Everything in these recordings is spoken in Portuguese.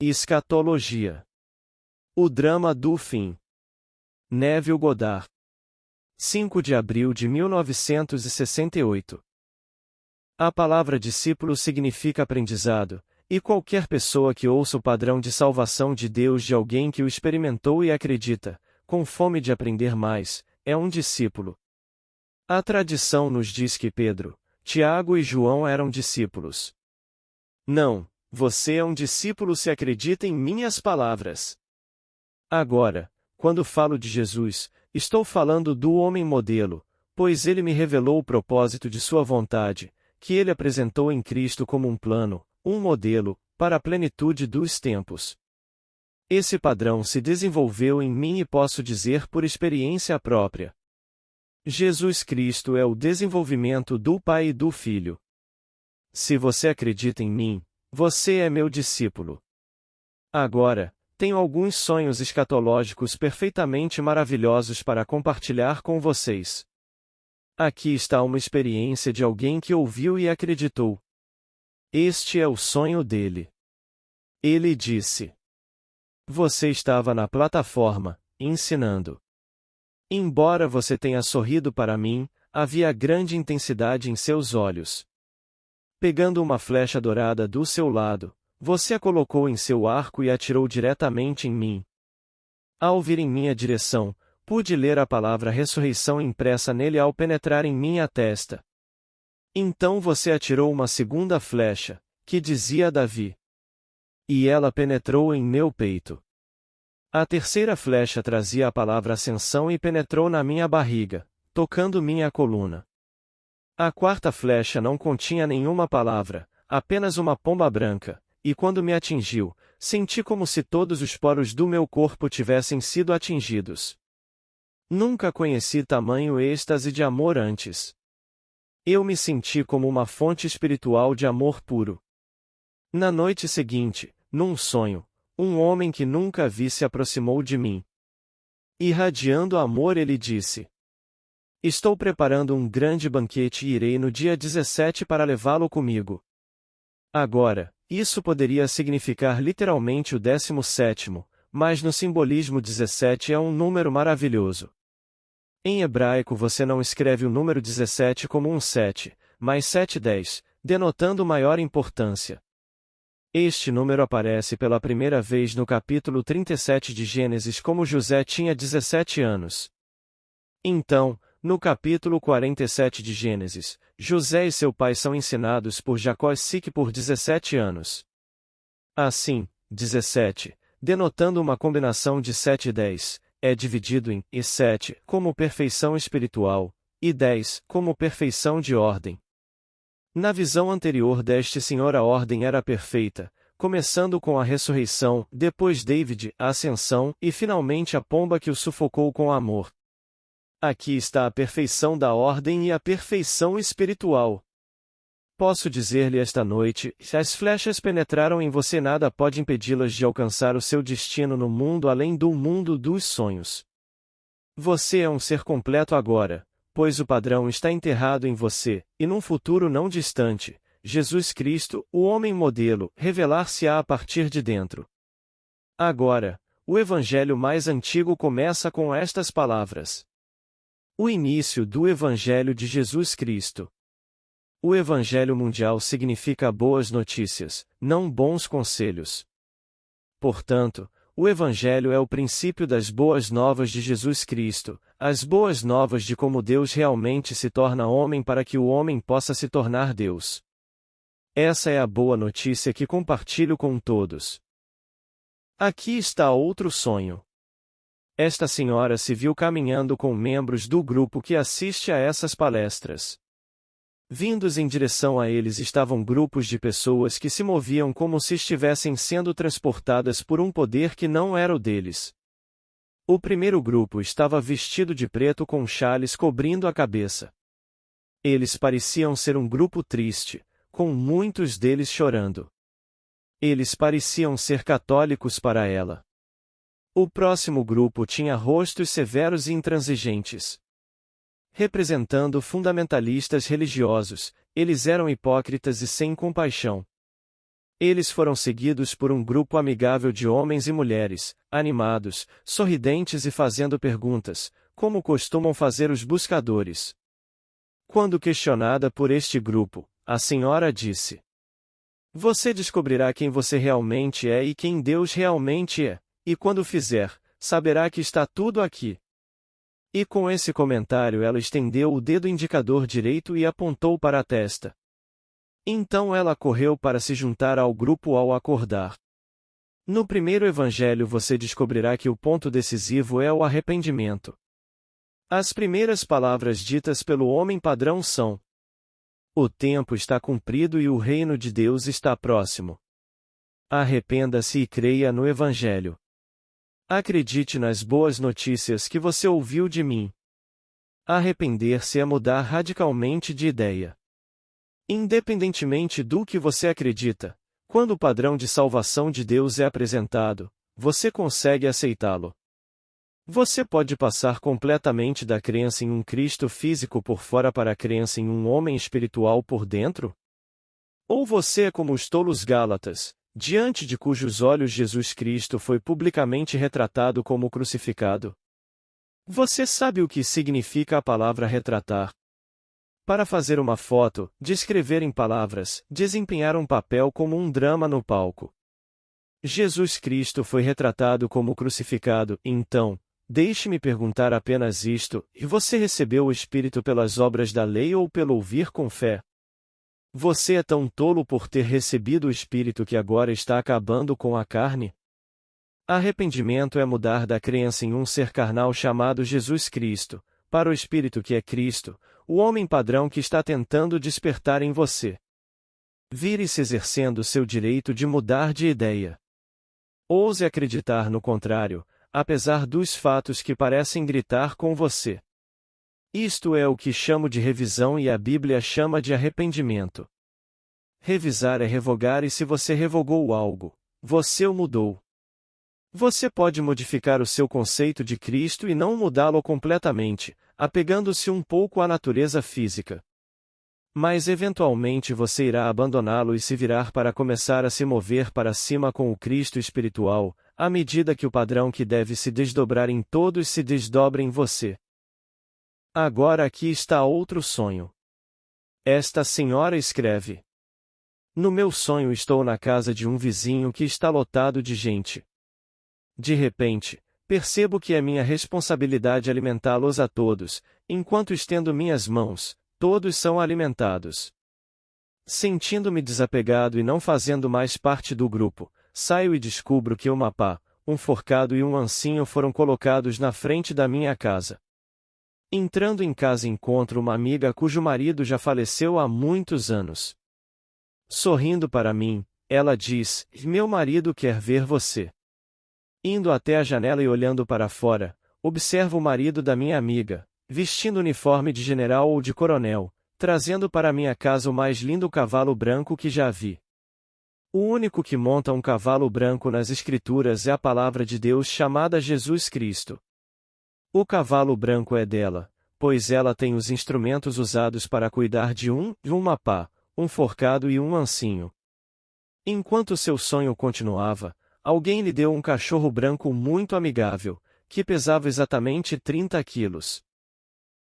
Escatologia. O drama do fim. Neville Goddard. 5 de abril de 1968. A palavra discípulo significa aprendizado, e qualquer pessoa que ouça o padrão de salvação de Deus de alguém que o experimentou e acredita, com fome de aprender mais, é um discípulo. A tradição nos diz que Pedro, Tiago e João eram discípulos. Não, você é um discípulo se acredita em minhas palavras. Agora, quando falo de Jesus, estou falando do homem modelo, pois ele me revelou o propósito de sua vontade, que ele apresentou em Cristo como um plano, um modelo, para a plenitude dos tempos. Esse padrão se desenvolveu em mim e posso dizer por experiência própria. Jesus Cristo é o desenvolvimento do Pai e do Filho. Se você acredita em mim, você é meu discípulo. Agora, tenho alguns sonhos escatológicos perfeitamente maravilhosos para compartilhar com vocês. Aqui está uma experiência de alguém que ouviu e acreditou. Este é o sonho dele. Ele disse: Você estava na plataforma, ensinando. Embora você tenha sorrido para mim, havia grande intensidade em seus olhos. Pegando uma flecha dourada do seu lado, você a colocou em seu arco e atirou diretamente em mim. Ao vir em minha direção, pude ler a palavra ressurreição impressa nele ao penetrar em minha testa. Então você atirou uma segunda flecha, que dizia Davi. E ela penetrou em meu peito. A terceira flecha trazia a palavra ascensão e penetrou na minha barriga, tocando minha coluna. A quarta flecha não continha nenhuma palavra, apenas uma pomba branca, e quando me atingiu, senti como se todos os poros do meu corpo tivessem sido atingidos. Nunca conheci tamanho êxtase de amor antes. Eu me senti como uma fonte espiritual de amor puro. Na noite seguinte, num sonho, um homem que nunca vi se aproximou de mim. Irradiando amor, ele disse: Estou preparando um grande banquete e irei no dia 17 para levá-lo comigo. Agora, isso poderia significar literalmente o 17º, mas no simbolismo 17 é um número maravilhoso. Em hebraico você não escreve o número 17 como um 7, mas 710, denotando maior importância. Este número aparece pela primeira vez no capítulo 37 de Gênesis como José tinha 17 anos. Então, no capítulo 47 de Gênesis, José e seu pai são ensinados por Jacó por 17 anos. Assim, 17, denotando uma combinação de 7 e 10, é dividido em e 7 como perfeição espiritual, e 10 como perfeição de ordem. Na visão anterior deste senhor a ordem era perfeita, começando com a ressurreição, depois David, a ascensão e finalmente a pomba que o sufocou com amor. Aqui está a perfeição da ordem e a perfeição espiritual. Posso dizer-lhe esta noite, se as flechas penetraram em você, nada pode impedi-las de alcançar o seu destino no mundo além do mundo dos sonhos. Você é um ser completo agora, pois o padrão está enterrado em você, e num futuro não distante, Jesus Cristo, o homem modelo, revelar-se-á a partir de dentro. Agora, o evangelho mais antigo começa com estas palavras. O início do Evangelho de Jesus Cristo. O Evangelho mundial significa boas notícias, não bons conselhos. Portanto, o Evangelho é o princípio das boas novas de Jesus Cristo, as boas novas de como Deus realmente se torna homem para que o homem possa se tornar Deus. Essa é a boa notícia que compartilho com todos. Aqui está outro sonho. Esta senhora se viu caminhando com membros do grupo que assiste a essas palestras. Vindos em direção a eles estavam grupos de pessoas que se moviam como se estivessem sendo transportadas por um poder que não era o deles. O primeiro grupo estava vestido de preto com chales cobrindo a cabeça. Eles pareciam ser um grupo triste, com muitos deles chorando. Eles pareciam ser católicos para ela. O próximo grupo tinha rostos severos e intransigentes. Representando fundamentalistas religiosos, eles eram hipócritas e sem compaixão. Eles foram seguidos por um grupo amigável de homens e mulheres, animados, sorridentes e fazendo perguntas, como costumam fazer os buscadores. Quando questionada por este grupo, a senhora disse: "Você descobrirá quem você realmente é e quem Deus realmente é, e quando fizer, saberá que está tudo aqui." E com esse comentário ela estendeu o dedo indicador direito e apontou para a testa. Então ela correu para se juntar ao grupo ao acordar. No primeiro evangelho você descobrirá que o ponto decisivo é o arrependimento. As primeiras palavras ditas pelo homem padrão são: "O tempo está cumprido e o reino de Deus está próximo." Arrependa-se e creia no evangelho. Acredite nas boas notícias que você ouviu de mim. Arrepender-se é mudar radicalmente de ideia. Independentemente do que você acredita, quando o padrão de salvação de Deus é apresentado, você consegue aceitá-lo. Você pode passar completamente da crença em um Cristo físico por fora para a crença em um homem espiritual por dentro? Ou você é como os tolos gálatas, diante de cujos olhos Jesus Cristo foi publicamente retratado como crucificado? Você sabe o que significa a palavra retratar? Para fazer uma foto, descrever em palavras, desempenhar um papel como um drama no palco. Jesus Cristo foi retratado como crucificado, então, deixe-me perguntar apenas isto: e você recebeu o Espírito pelas obras da lei ou pelo ouvir com fé? Você é tão tolo por ter recebido o Espírito que agora está acabando com a carne? Arrependimento é mudar da crença em um ser carnal chamado Jesus Cristo, para o Espírito que é Cristo, o homem padrão que está tentando despertar em você. Vire-se exercendo seu direito de mudar de ideia. Ouse acreditar no contrário, apesar dos fatos que parecem gritar com você. Isto é o que chamo de revisão e a Bíblia chama de arrependimento. Revisar é revogar, e se você revogou algo, você o mudou. Você pode modificar o seu conceito de Cristo e não mudá-lo completamente, apegando-se um pouco à natureza física. Mas eventualmente você irá abandoná-lo e se virar para começar a se mover para cima com o Cristo espiritual, à medida que o padrão que deve se desdobrar em todos se desdobra em você. Agora aqui está outro sonho. Esta senhora escreve: "No meu sonho estou na casa de um vizinho que está lotado de gente. De repente, percebo que é minha responsabilidade alimentá-los a todos, enquanto estendo minhas mãos, todos são alimentados. Sentindo-me desapegado e não fazendo mais parte do grupo, saio e descubro que uma pá, um forcado e um ancinho foram colocados na frente da minha casa. Entrando em casa encontro uma amiga cujo marido já faleceu há muitos anos. Sorrindo para mim, ela diz: 'Meu marido quer ver você.' Indo até a janela e olhando para fora, observo o marido da minha amiga, vestindo uniforme de general ou de coronel, trazendo para minha casa o mais lindo cavalo branco que já vi. O único que monta um cavalo branco nas Escrituras é a palavra de Deus chamada Jesus Cristo. O cavalo branco é dela, pois ela tem os instrumentos usados para cuidar de uma pá, um forcado e um ancinho. Enquanto seu sonho continuava, alguém lhe deu um cachorro branco muito amigável, que pesava exatamente 30 quilos.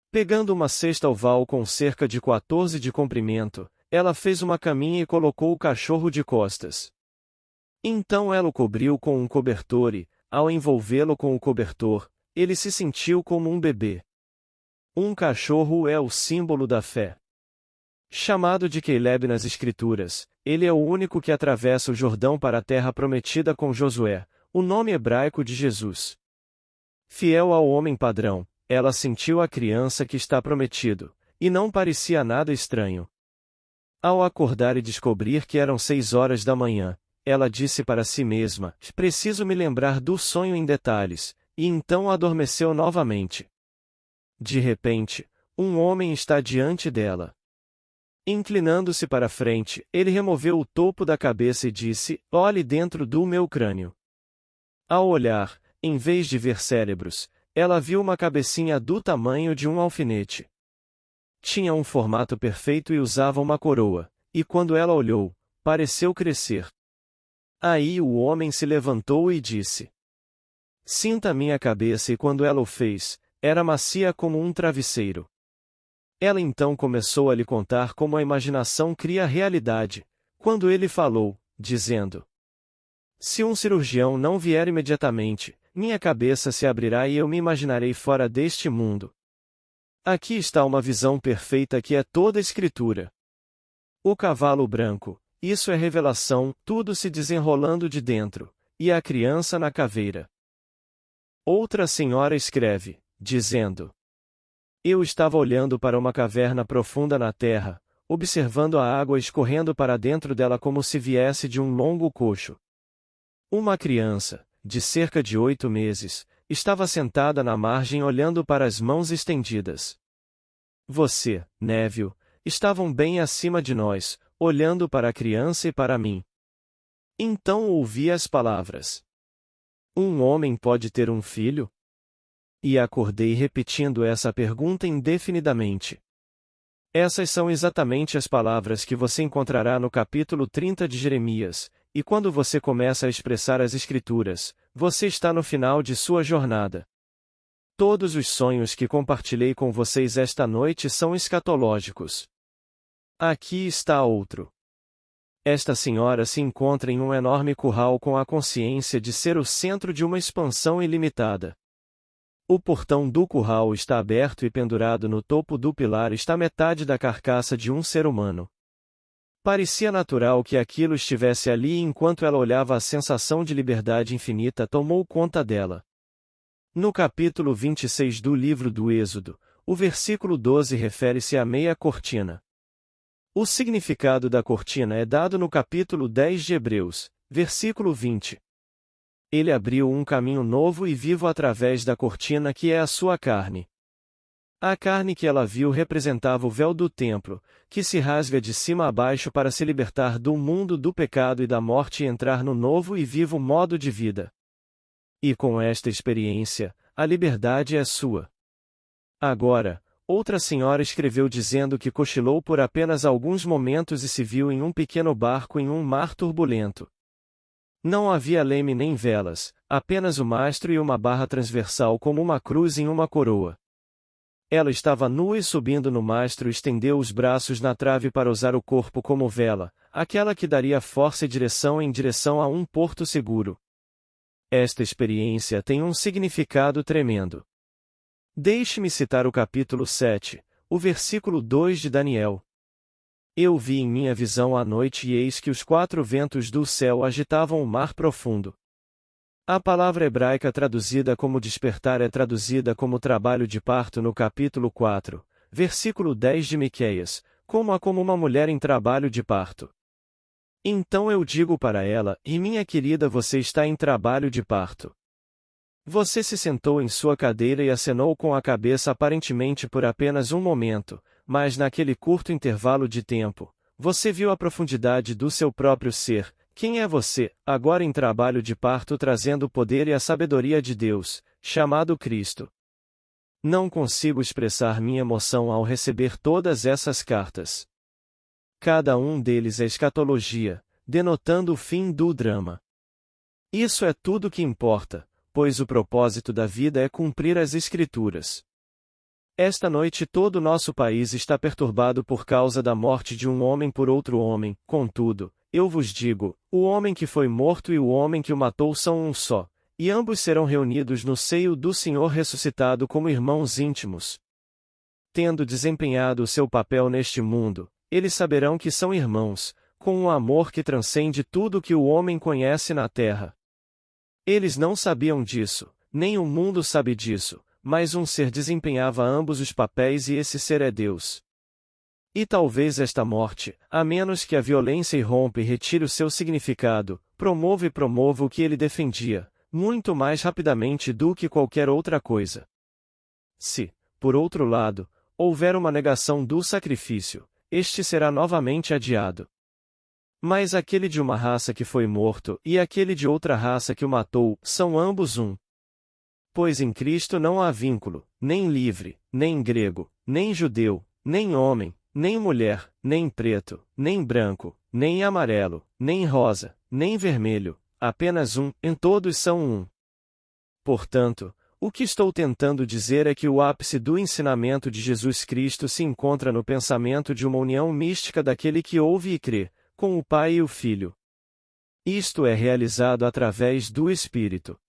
Pegando uma cesta oval com cerca de 14 de comprimento, ela fez uma caminha e colocou o cachorro de costas. Então ela o cobriu com um cobertor e, ao envolvê-lo com o cobertor, ele se sentiu como um bebê. Um cachorro é o símbolo da fé. Chamado de Caleb nas Escrituras, ele é o único que atravessa o Jordão para a terra prometida com Josué, o nome hebraico de Jesus. Fiel ao homem padrão, ela sentiu a criança que está prometido, e não parecia nada estranho. Ao acordar e descobrir que eram 6 horas da manhã, ela disse para si mesma: "Preciso me lembrar do sonho em detalhes", e então adormeceu novamente. De repente, um homem está diante dela. Inclinando-se para frente, ele removeu o topo da cabeça e disse: "Olhe dentro do meu crânio." Ao olhar, em vez de ver cérebros, ela viu uma cabecinha do tamanho de um alfinete. Tinha um formato perfeito e usava uma coroa, e quando ela olhou, pareceu crescer. Aí o homem se levantou e disse: Sinta minha cabeça, e quando ela o fez, era macia como um travesseiro. Ela então começou a lhe contar como a imaginação cria a realidade, quando ele falou, dizendo: Se um cirurgião não vier imediatamente, minha cabeça se abrirá e eu me imaginarei fora deste mundo. Aqui está uma visão perfeita que é toda a Escritura. O cavalo branco, isso é revelação, tudo se desenrolando de dentro, e a criança na caveira. Outra senhora escreve, dizendo: Eu estava olhando para uma caverna profunda na terra, observando a água escorrendo para dentro dela como se viesse de um longo coxo. Uma criança, de cerca de 8 meses, estava sentada na margem olhando para as mãos estendidas. Você, Neville, estavam bem acima de nós, olhando para a criança e para mim. Então ouvi as palavras: Um homem pode ter um filho? E acordei repetindo essa pergunta indefinidamente. Essas são exatamente as palavras que você encontrará no capítulo 30 de Jeremias, e quando você começa a expressar as Escrituras, você está no final de sua jornada. Todos os sonhos que compartilhei com vocês esta noite são escatológicos. Aqui está outro. Esta senhora se encontra em um enorme curral com a consciência de ser o centro de uma expansão ilimitada. O portão do curral está aberto e pendurado no topo do pilar está metade da carcaça de um ser humano. Parecia natural que aquilo estivesse ali e enquanto ela olhava a sensação de liberdade infinita tomou conta dela. No capítulo 26 do livro do Êxodo, o versículo 12 refere-se à meia cortina. O significado da cortina é dado no capítulo 10 de Hebreus, versículo 20. Ele abriu um caminho novo e vivo através da cortina que é a sua carne. A carne que ela viu representava o véu do templo, que se rasga de cima a baixo para se libertar do mundo do pecado e da morte e entrar no novo e vivo modo de vida. E com esta experiência, a liberdade é sua. Agora, outra senhora escreveu dizendo que cochilou por apenas alguns momentos e se viu em um pequeno barco em um mar turbulento. Não havia leme nem velas, apenas o mastro e uma barra transversal como uma cruz em uma coroa. Ela estava nua e subindo no mastro estendeu os braços na trave para usar o corpo como vela, aquela que daria força e direção em direção a um porto seguro. Esta experiência tem um significado tremendo. Deixe-me citar o capítulo 7, o versículo 2 de Daniel. Eu vi em minha visão à noite e eis que os 4 ventos do céu agitavam o mar profundo. A palavra hebraica traduzida como despertar é traduzida como trabalho de parto no capítulo 4, versículo 10 de Miqueias, como uma mulher em trabalho de parto. Então eu digo para ela, e minha querida, você está em trabalho de parto. Você se sentou em sua cadeira e acenou com a cabeça aparentemente por apenas um momento, mas naquele curto intervalo de tempo, você viu a profundidade do seu próprio ser. Quem é você, agora em trabalho de parto trazendo o poder e a sabedoria de Deus, chamado Cristo? Não consigo expressar minha emoção ao receber todas essas cartas. Cada um deles é escatologia, denotando o fim do drama. Isso é tudo que importa, pois o propósito da vida é cumprir as Escrituras. Esta noite todo o nosso país está perturbado por causa da morte de um homem por outro homem, contudo, eu vos digo, o homem que foi morto e o homem que o matou são um só, e ambos serão reunidos no seio do Senhor ressuscitado como irmãos íntimos. Tendo desempenhado o seu papel neste mundo, eles saberão que são irmãos, com um amor que transcende tudo que o homem conhece na terra. Eles não sabiam disso, nem o mundo sabe disso, mas um ser desempenhava ambos os papéis e esse ser é Deus. E talvez esta morte, a menos que a violência irrompa e retire o seu significado, promova o que ele defendia, muito mais rapidamente do que qualquer outra coisa. Se, por outro lado, houver uma negação do sacrifício, este será novamente adiado. Mas aquele de uma raça que foi morto e aquele de outra raça que o matou, são ambos um. Pois em Cristo não há vínculo, nem livre, nem grego, nem judeu, nem homem, nem mulher, nem preto, nem branco, nem amarelo, nem rosa, nem vermelho, apenas um, em todos são um. Portanto, o que estou tentando dizer é que o ápice do ensinamento de Jesus Cristo se encontra no pensamento de uma união mística daquele que ouve e crê, com o Pai e o Filho. Isto é realizado através do Espírito.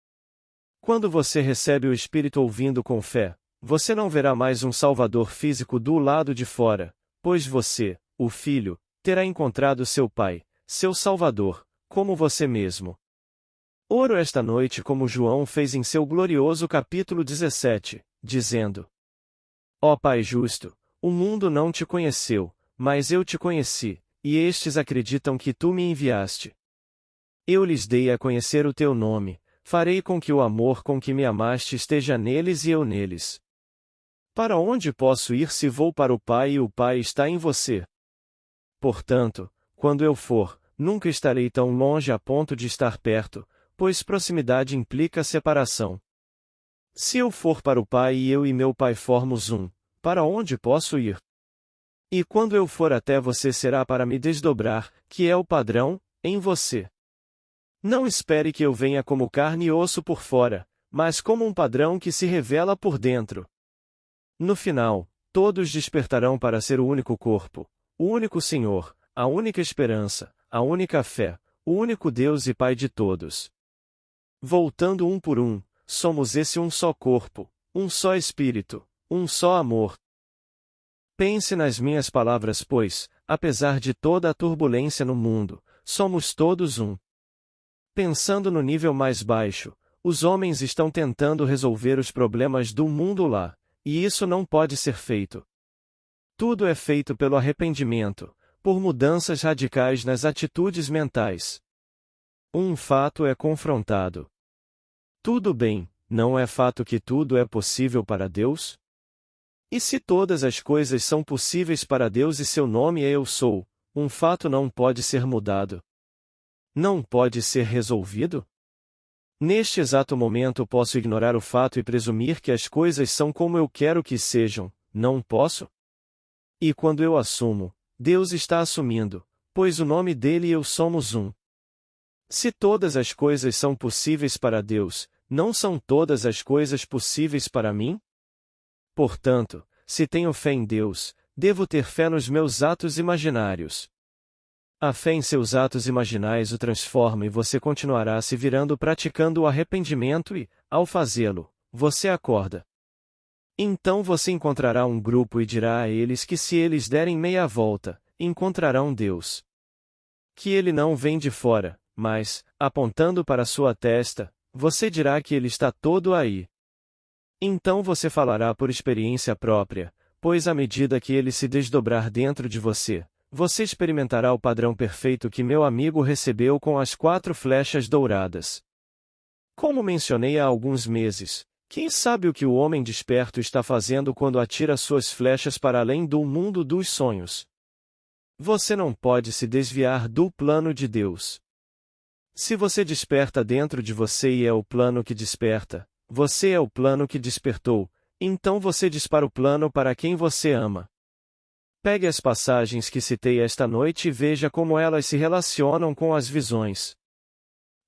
Quando você recebe o Espírito ouvindo com fé, você não verá mais um Salvador físico do lado de fora, pois você, o Filho, terá encontrado seu Pai, seu Salvador, como você mesmo. Oro esta noite como João fez em seu glorioso capítulo 17, dizendo: Ó Pai justo, o mundo não te conheceu, mas eu te conheci, e estes acreditam que tu me enviaste. Eu lhes dei a conhecer o teu nome, farei com que o amor com que me amaste esteja neles e eu neles. Para onde posso ir se vou para o Pai e o Pai está em você? Portanto, quando eu for, nunca estarei tão longe a ponto de estar perto, pois proximidade implica separação. Se eu for para o Pai e eu e meu Pai formos um, para onde posso ir? E quando eu for até você será para me desdobrar, que é o padrão, em você. Não espere que eu venha como carne e osso por fora, mas como um padrão que se revela por dentro. No final, todos despertarão para ser o único corpo, o único Senhor, a única esperança, a única fé, o único Deus e Pai de todos. Voltando um por um, somos esse um só corpo, um só Espírito, um só amor. Pense nas minhas palavras, pois, apesar de toda a turbulência no mundo, somos todos um. Pensando no nível mais baixo, os homens estão tentando resolver os problemas do mundo lá, e isso não pode ser feito. Tudo é feito pelo arrependimento, por mudanças radicais nas atitudes mentais. Um fato é confrontado. Tudo bem, não é fato que tudo é possível para Deus? E se todas as coisas são possíveis para Deus e seu nome é Eu Sou, um fato não pode ser mudado? Não pode ser resolvido? Neste exato momento posso ignorar o fato e presumir que as coisas são como eu quero que sejam, não posso? E quando eu assumo, Deus está assumindo, pois o nome dele e eu somos um. Se todas as coisas são possíveis para Deus, não são todas as coisas possíveis para mim? Portanto, se tenho fé em Deus, devo ter fé nos meus atos imaginários. A fé em seus atos imaginais o transforma e você continuará se virando praticando o arrependimento e, ao fazê-lo, você acorda. Então você encontrará um grupo e dirá a eles que se eles derem meia volta, encontrarão Deus. Que ele não vem de fora, mas, apontando para sua testa, você dirá que ele está todo aí. Então você falará por experiência própria, pois à medida que ele se desdobrar dentro de você, você experimentará o padrão perfeito que meu amigo recebeu com as 4 flechas douradas. Como mencionei há alguns meses, quem sabe o que o homem desperto está fazendo quando atira suas flechas para além do mundo dos sonhos? Você não pode se desviar do plano de Deus. Se você desperta dentro de você e é o plano que desperta, você é o plano que despertou, então você dispara o plano para quem você ama. Pegue as passagens que citei esta noite e veja como elas se relacionam com as visões.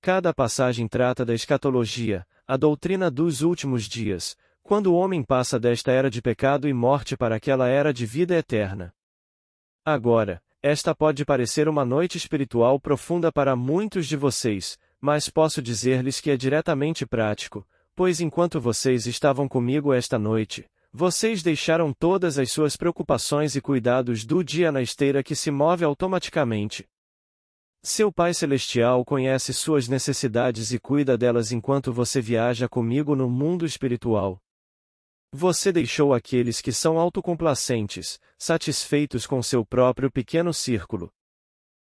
Cada passagem trata da escatologia, a doutrina dos últimos dias, quando o homem passa desta era de pecado e morte para aquela era de vida eterna. Agora, esta pode parecer uma noite espiritual profunda para muitos de vocês, mas posso dizer-lhes que é diretamente prático, pois enquanto vocês estavam comigo esta noite, vocês deixaram todas as suas preocupações e cuidados do dia na esteira que se move automaticamente. Seu Pai Celestial conhece suas necessidades e cuida delas enquanto você viaja comigo no mundo espiritual. Você deixou aqueles que são autocomplacentes, satisfeitos com seu próprio pequeno círculo.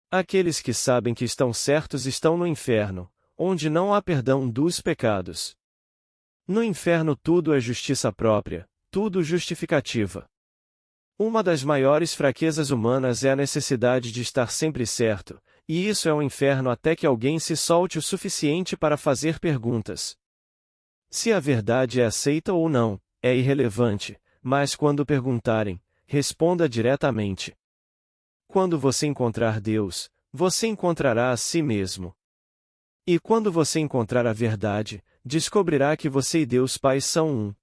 Aqueles que sabem que estão certos estão no inferno, onde não há perdão dos pecados. No inferno tudo é justiça própria, tudo justificativa. Uma das maiores fraquezas humanas é a necessidade de estar sempre certo, e isso é um inferno até que alguém se solte o suficiente para fazer perguntas. Se a verdade é aceita ou não, é irrelevante, mas quando perguntarem, responda diretamente. Quando você encontrar Deus, você encontrará a si mesmo. E quando você encontrar a verdade, descobrirá que você e Deus Pai são um.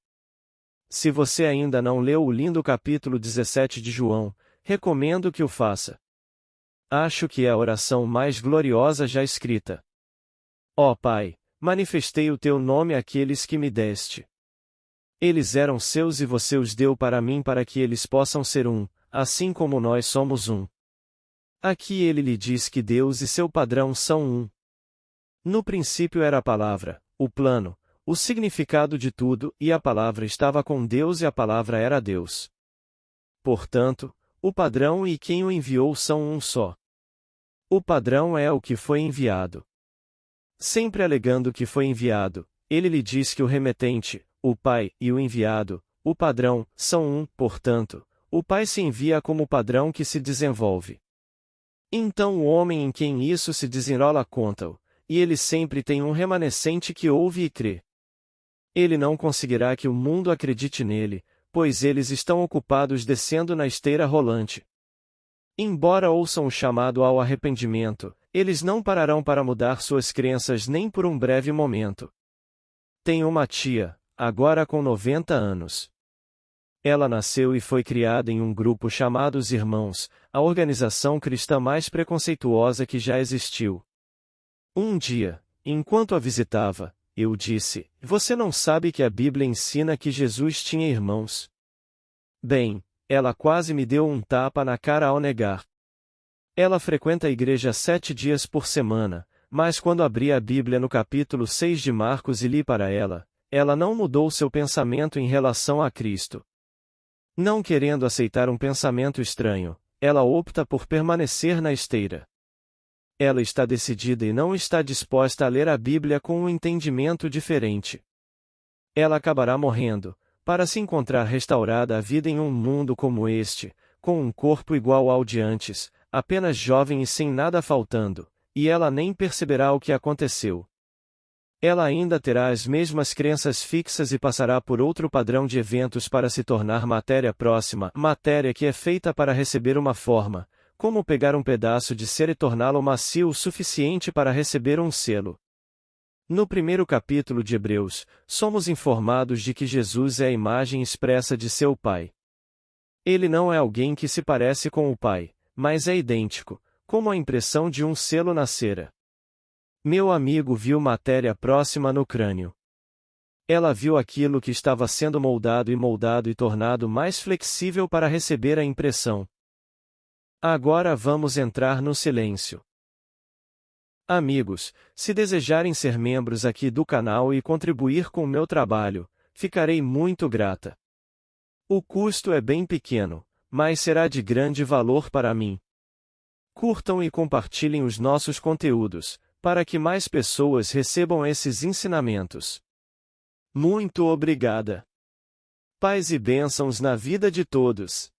Se você ainda não leu o lindo capítulo 17 de João, recomendo que o faça. Acho que é a oração mais gloriosa já escrita. Ó Pai, manifestei o teu nome àqueles que me deste. Eles eram seus e você os deu para mim para que eles possam ser um, assim como nós somos um. Aqui ele lhe diz que Deus e seu padrão são um. No princípio era a palavra, o plano, o significado de tudo, e a palavra estava com Deus e a palavra era Deus. Portanto, o padrão e quem o enviou são um só. O padrão é o que foi enviado. Sempre alegando que foi enviado, ele lhe diz que o remetente, o Pai, e o enviado, o padrão, são um, portanto, o Pai se envia como padrão que se desenvolve. Então o homem em quem isso se desenrola conta-o, e ele sempre tem um remanescente que ouve e crê. Ele não conseguirá que o mundo acredite nele, pois eles estão ocupados descendo na esteira rolante. Embora ouçam o chamado ao arrependimento, eles não pararão para mudar suas crenças nem por um breve momento. Tenho uma tia, agora com 90 anos. Ela nasceu e foi criada em um grupo chamado Os Irmãos, a organização cristã mais preconceituosa que já existiu. Um dia, enquanto a visitava, eu disse: "Você não sabe que a Bíblia ensina que Jesus tinha irmãos?" Bem, ela quase me deu um tapa na cara ao negar. Ela frequenta a igreja 7 dias por semana, mas quando abri a Bíblia no capítulo 6 de Marcos e li para ela, ela não mudou seu pensamento em relação a Cristo. Não querendo aceitar um pensamento estranho, ela opta por permanecer na esteira. Ela está decidida e não está disposta a ler a Bíblia com um entendimento diferente. Ela acabará morrendo, para se encontrar restaurada a vida em um mundo como este, com um corpo igual ao de antes, apenas jovem e sem nada faltando, e ela nem perceberá o que aconteceu. Ela ainda terá as mesmas crenças fixas e passará por outro padrão de eventos para se tornar matéria próxima, matéria que é feita para receber uma forma, como pegar um pedaço de cera e torná-lo macio o suficiente para receber um selo. No primeiro capítulo de Hebreus, somos informados de que Jesus é a imagem expressa de seu Pai. Ele não é alguém que se parece com o Pai, mas é idêntico, como a impressão de um selo na cera. Meu amigo viu matéria próxima no crânio. Ela viu aquilo que estava sendo moldado e tornado mais flexível para receber a impressão. Agora vamos entrar no silêncio. Amigos, se desejarem ser membros aqui do canal e contribuir com o meu trabalho, ficarei muito grata. O custo é bem pequeno, mas será de grande valor para mim. Curtam e compartilhem os nossos conteúdos, para que mais pessoas recebam esses ensinamentos. Muito obrigada. Paz e bênçãos na vida de todos.